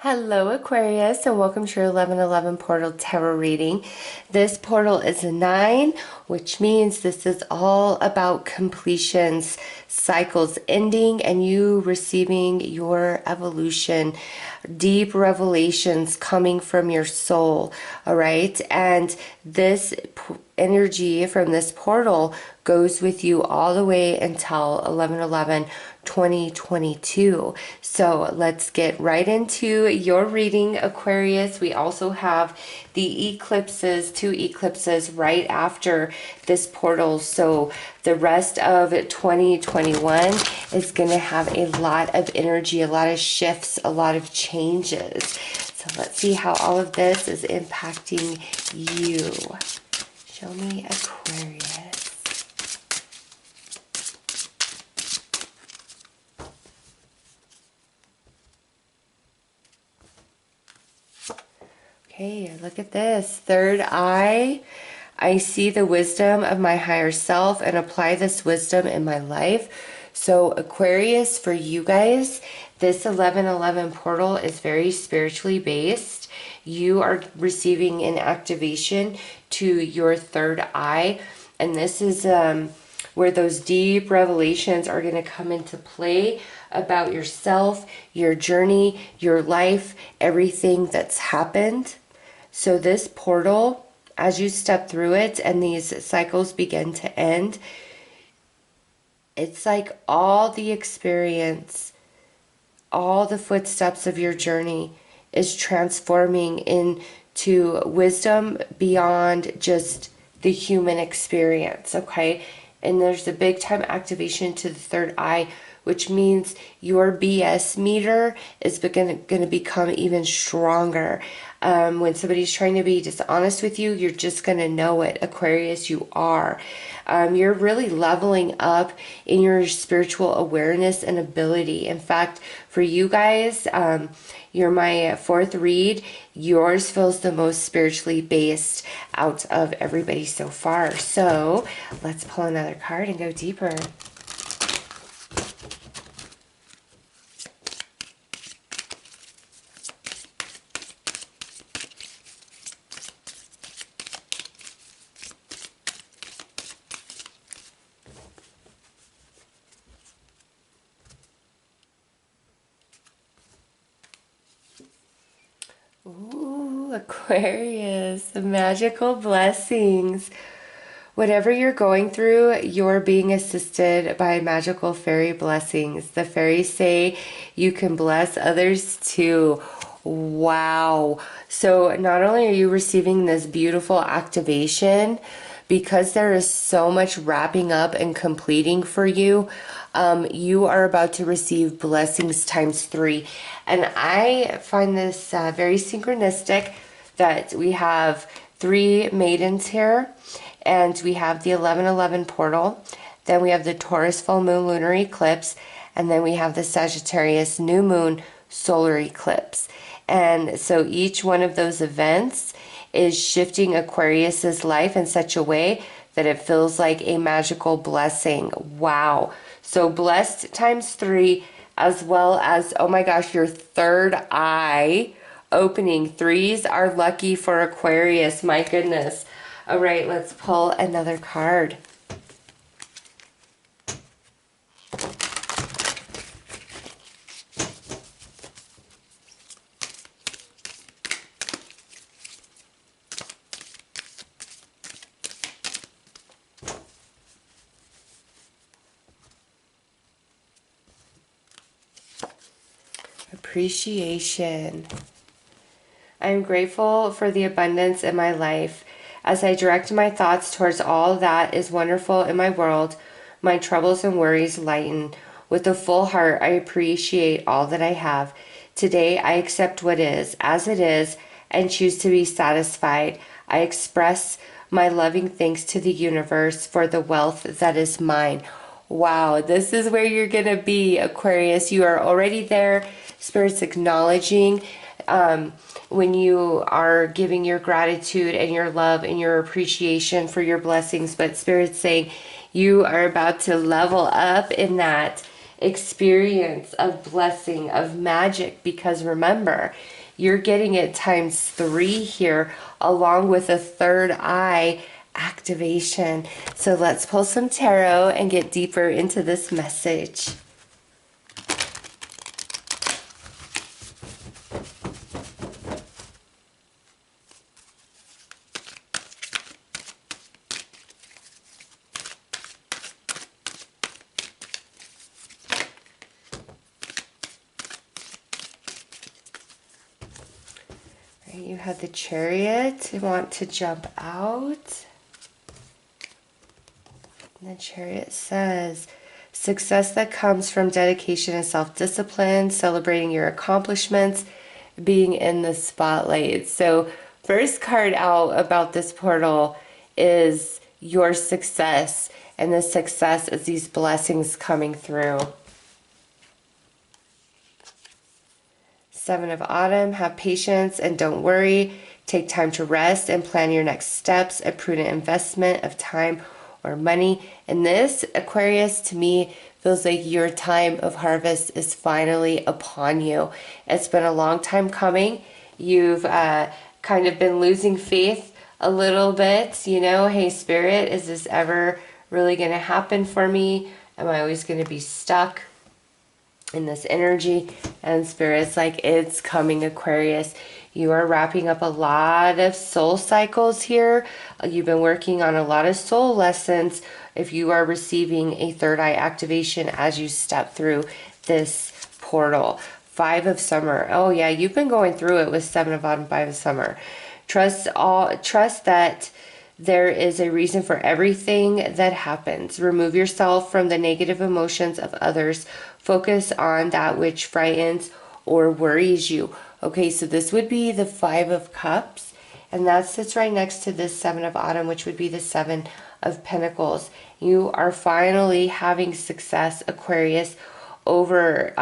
Hello Aquarius, and welcome to your 1111 portal tarot reading. This portal is a 9, which means this is all about completions, cycles ending, and you receiving your evolution, deep revelations coming from your soul. All right, and this energy from this portal goes with you all the way until 11/11 2022. So let's get right into your reading, Aquarius. We also have the eclipses, 2 eclipses right after this portal. So the rest of 2021 is going to have a lot of energy, a lot of shifts, a lot of changes. So let's see how all of this is impacting you. Show me, Aquarius. Okay, look at this. Third eye. I see the wisdom of my higher self and apply this wisdom in my life. So Aquarius, for you guys, this 11/11 portal is very spiritually based. You are receiving an activation to your third eye. And this is where those deep revelations are going to come into play about yourself, your journey, your life, everything that's happened. So this portal, as you step through it and these cycles begin to end, it's like all the experience, all the footsteps of your journey is transforming into wisdom beyond just the human experience, okay? And there's a big time activation to the third eye, which means your BS meter is going to become even stronger. When somebody's trying to be dishonest with you, you're just going to know it. Aquarius, you are. You're really leveling up in your spiritual awareness and ability. In fact, for you guys, you're my 4th read. Yours feels the most spiritually based out of everybody so far. So let's pull another card and go deeper. Ooh, Aquarius, magical blessings. Whatever you're going through, you're being assisted by magical fairy blessings. The fairies say you can bless others too. Wow. So not only are you receiving this beautiful activation, because there is so much wrapping up and completing for you, you are about to receive blessings times 3. And I find this very synchronistic that we have 3 maidens here, and we have the 11/11 portal, then we have the Taurus full moon lunar eclipse, and then we have the Sagittarius new moon solar eclipse. And so each one of those events is shifting Aquarius's life in such a way that it feels like a magical blessing. Wow. So blessed times 3, as well as, oh my gosh, your third eye opening. 3s are lucky for Aquarius. My goodness. All right, let's pull another card. Appreciation. I am grateful for the abundance in my life. As I direct my thoughts towards all that is wonderful in my world, my troubles and worries lighten. With a full heart, I appreciate all that I have. Today, I accept what is, as it is, and choose to be satisfied. I express my loving thanks to the universe for the wealth that is mine. Wow, this is where you're going to be, Aquarius. You are already there. Spirit's acknowledging when you are giving your gratitude and your love and your appreciation for your blessings. But Spirit's saying you are about to level up in that. experience of blessing, of magic, because remember, you're getting it times 3 here, along with a third eye activation. So let's pull some tarot and get deeper into this message. You have the Chariot. You want to jump out. And the Chariot says, success that comes from dedication and self-discipline, celebrating your accomplishments, being in the spotlight. So first card out about this portal is your success. And the success is these blessings coming through. Seven of Autumn, have patience and don't worry. Take time to rest and plan your next steps, a prudent investment of time or money. And this, Aquarius, to me, feels like your time of harvest is finally upon you. It's been a long time coming. You've kind of been losing faith a little bit. You know, hey, Spirit, is this ever really going to happen for me? Am I always going to be stuck in this energy? And Spirit's like, it's coming, Aquarius. You are wrapping up a lot of soul cycles here. You've been working on a lot of soul lessons if you are receiving a third eye activation as you step through this portal. 5 of Summer. Oh yeah, you've been going through it with 7 of Autumn, 5 of Summer. Trust that there is a reason for everything that happens. Remove yourself from the negative emotions of others. Focus on that which frightens or worries you. Okay, so this would be the 5 of Cups, and that sits right next to this 7 of Autumn, which would be the 7 of Pentacles. You are finally having success, Aquarius, over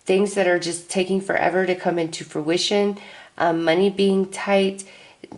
things that are just taking forever to come into fruition. Money being tight,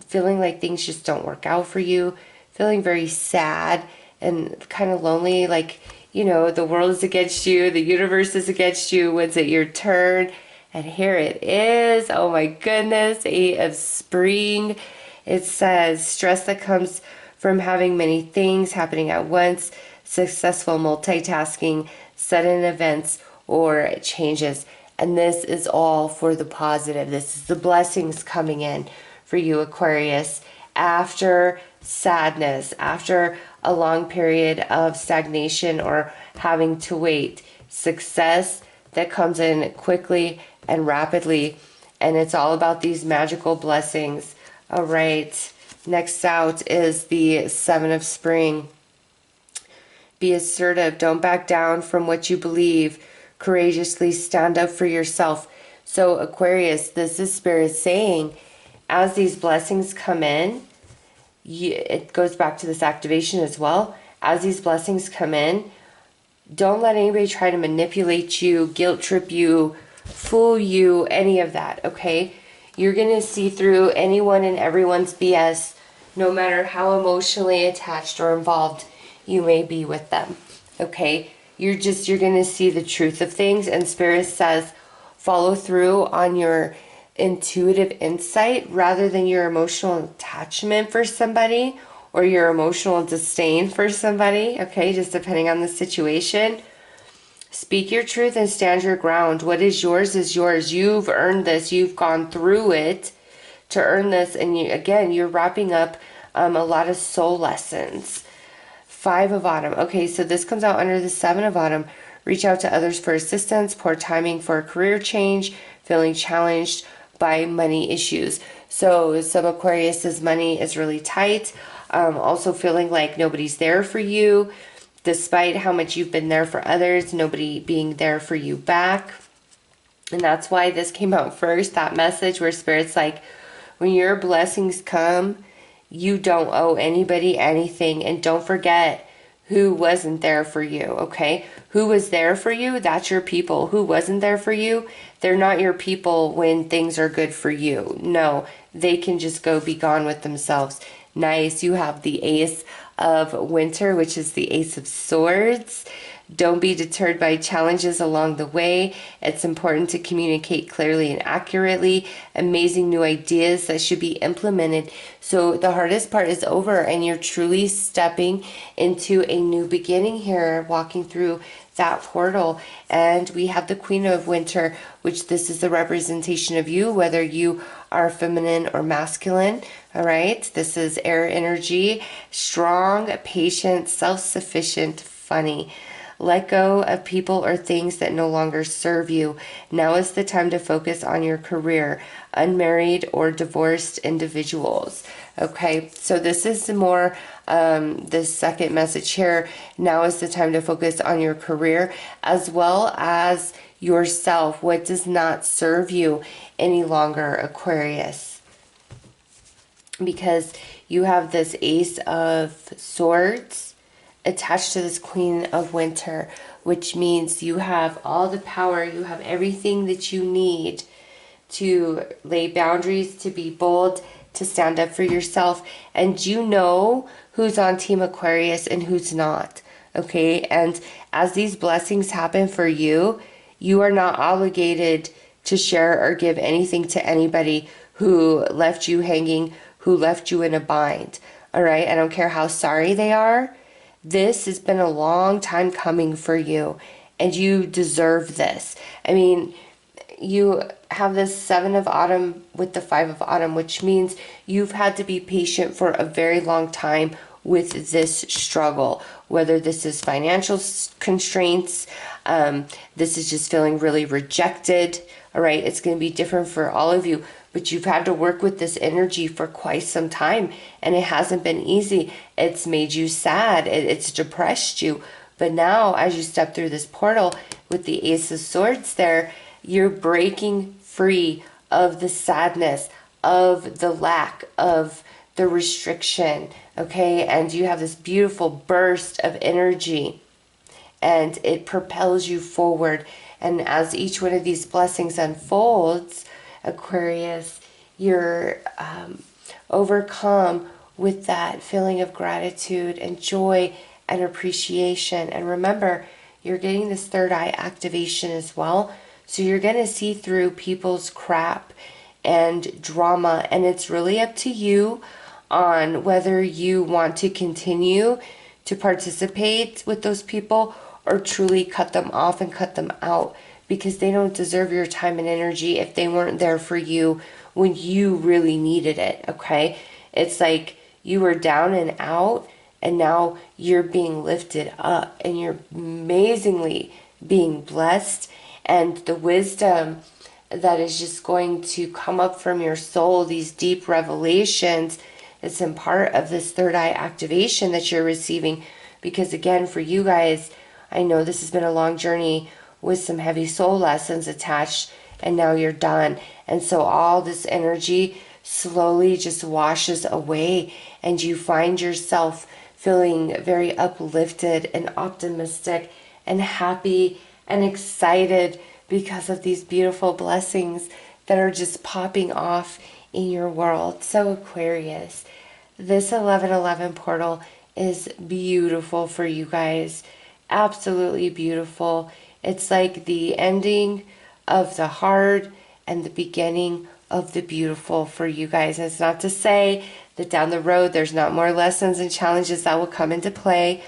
feeling like things just don't work out for you, feeling very sad and kind of lonely, like, you know, the world is against you, the universe is against you. When's it your turn? And here it is. Oh my goodness, 8 of Spring. It says stress that comes from having many things happening at once, successful multitasking, sudden events or changes. And this is all for the positive. This is the blessings coming in for you, Aquarius, after sadness, after a long period of stagnation or having to wait. Success that comes in quickly and rapidly, and it's all about these magical blessings. All right, next out is the 7 of Spring. Be assertive. Don't back down from what you believe. Courageously stand up for yourself. So Aquarius, this is Spirit saying, as these blessings come in, it goes back to this activation as well. As these blessings come in, don't let anybody try to manipulate you, guilt trip you, fool you, any of that, okay? You're going to see through anyone and everyone's BS, no matter how emotionally attached or involved you may be with them, okay? You're going to see the truth of things, and Spirit says follow through on your intuitive insight rather than your emotional attachment for somebody or your emotional disdain for somebody, okay? Just depending on the situation. Speak your truth and stand your ground. What is yours is yours. You've earned this. You've gone through it to earn this. And you, again, you're wrapping up a lot of soul lessons. 5 of Autumn. Okay, so this comes out under the 7 of Autumn. Reach out to others for assistance. Poor timing for a career change. Feeling challenged by money issues. So some Aquarius's money is really tight. Also feeling like nobody's there for you. Despite how much you've been there for others, nobody being there for you back. And that's why this came out first, that message where Spirit's like, when your blessings come, you don't owe anybody anything. And don't forget who wasn't there for you, okay? Who was there for you? That's your people. Who wasn't there for you? They're not your people when things are good for you. No, they can just go be gone with themselves. Nice. You have the Ace of Winter, which is the Ace of Swords. Don't be deterred by challenges along the way. It's important to communicate clearly and accurately. Amazing new ideas that should be implemented. So the hardest part is over, and you're truly stepping into a new beginning here, walking through that portal. And we have the Queen of Winter, which this is the representation of you, whether you are feminine or masculine. All right, this is air energy, strong, patient, self-sufficient, funny. Let go of people or things that no longer serve you. Now is the time to focus on your career. Unmarried or divorced individuals. Okay, so this is more this second message here. Now is the time to focus on your career as well as yourself. What does not serve you any longer, Aquarius? Because you have this Ace of Swords attached to this Queen of Winter, which means you have all the power, you have everything that you need to lay boundaries, to be bold, to stand up for yourself, and you know who's on Team Aquarius and who's not, okay? And as these blessings happen for you, you are not obligated to share or give anything to anybody who left you hanging, who left you in a bind, all right? I don't care how sorry they are. This has been a long time coming for you, and you deserve this. I mean, you have this 7 of Autumn with the 5 of Autumn, which means you've had to be patient for a very long time with this struggle, whether this is financial constraints, this is just feeling really rejected, all right? It's going to be different for all of you, but you've had to work with this energy for quite some time, and it hasn't been easy. It's made you sad. It's depressed you. But now, as you step through this portal with the Ace of Swords there, you're breaking free of the sadness, of the lack, of the restriction, okay? And you have this beautiful burst of energy, and it propels you forward. And as each one of these blessings unfolds, Aquarius, you're overcome with that feeling of gratitude and joy and appreciation. And remember, you're getting this third eye activation as well. So you're going to see through people's crap and drama. And it's really up to you on whether you want to continue to participate with those people or truly cut them off and cut them out, because they don't deserve your time and energy if they weren't there for you when you really needed it, okay? It's like you were down and out, and now you're being lifted up, and you're amazingly being blessed, and the wisdom that is just going to come up from your soul, these deep revelations, is in part of this third eye activation that you're receiving. Because again, for you guys, I know this has been a long journey with some heavy soul lessons attached, and now you're done. And so all this energy slowly just washes away, and you find yourself feeling very uplifted and optimistic and happy and excited because of these beautiful blessings that are just popping off in your world. So Aquarius, this 1111 portal is beautiful for you guys. Absolutely beautiful. It's like the ending of the hard and the beginning of the beautiful for you guys. It's not to say that down the road there's not more lessons and challenges that will come into play,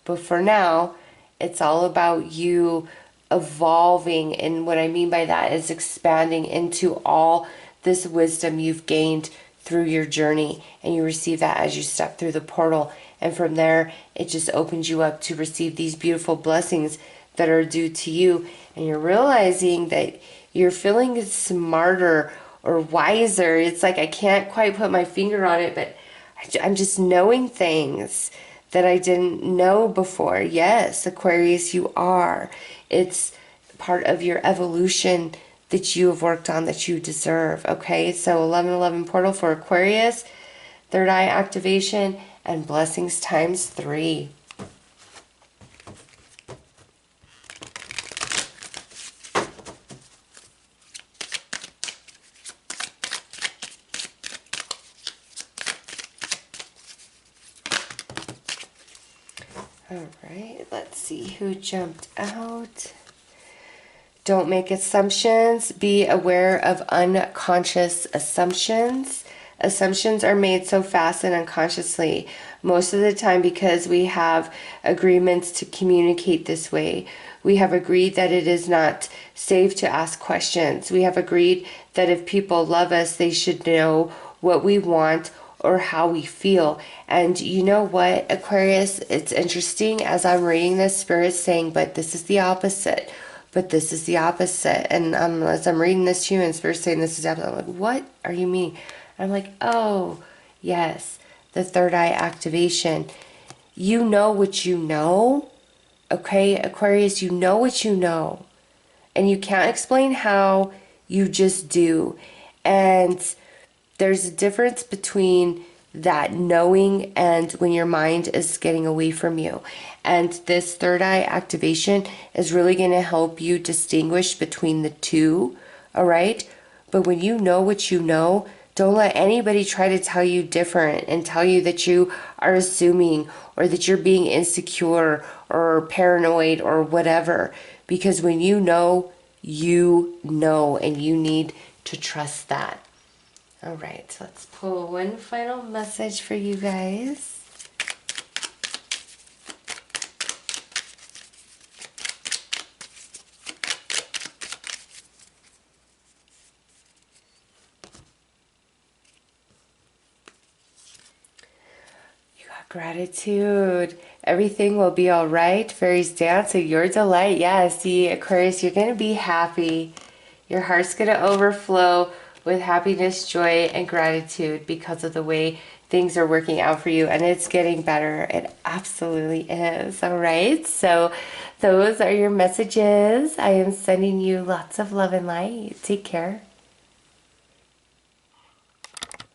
but for now, it's all about you evolving. And what I mean by that is expanding into all this wisdom you've gained through your journey, and you receive that as you step through the portal. And from there, it just opens you up to receive these beautiful blessings that are due to you. And you're realizing that you're feeling smarter or wiser. It's like I can't quite put my finger on it, but I'm just knowing things that I didn't know before. Yes, Aquarius, you are. It's part of your evolution that you have worked on, that you deserve. Okay, so 1111 portal for Aquarius, third eye activation, and blessings times 3. All right, let's see who jumped out. Don't make assumptions. Be aware of unconscious assumptions. Assumptions are made so fast and unconsciously, most of the time because we have agreements to communicate this way. We have agreed that it is not safe to ask questions. We have agreed that if people love us, they should know what we want or how we feel. And you know what, Aquarius, it's interesting as I'm reading this, Spirit's saying, but this is the opposite. But this is the opposite. And as I'm reading this to you, and Spirit's saying this is the opposite, I'm like, what are you meaning? I'm like, oh, yes, the third eye activation. You know what you know, okay, Aquarius, you know what you know. And you can't explain how, you just do. And there's a difference between that knowing and when your mind is getting away from you. And this third eye activation is really going to help you distinguish between the two, all right? But when you know what you know, don't let anybody try to tell you different and tell you that you are assuming or that you're being insecure or paranoid or whatever. Because when you know, and you need to trust that. All right, let's pull one final message for you guys. You got gratitude. Everything will be all right. Fairies dance to your delight. Yeah, see, Aquarius, you're going to be happy. Your heart's going to overflow with happiness, joy, and gratitude because of the way things are working out for you. And it's getting better. It absolutely is. All right. So those are your messages. I am sending you lots of love and light. Take care.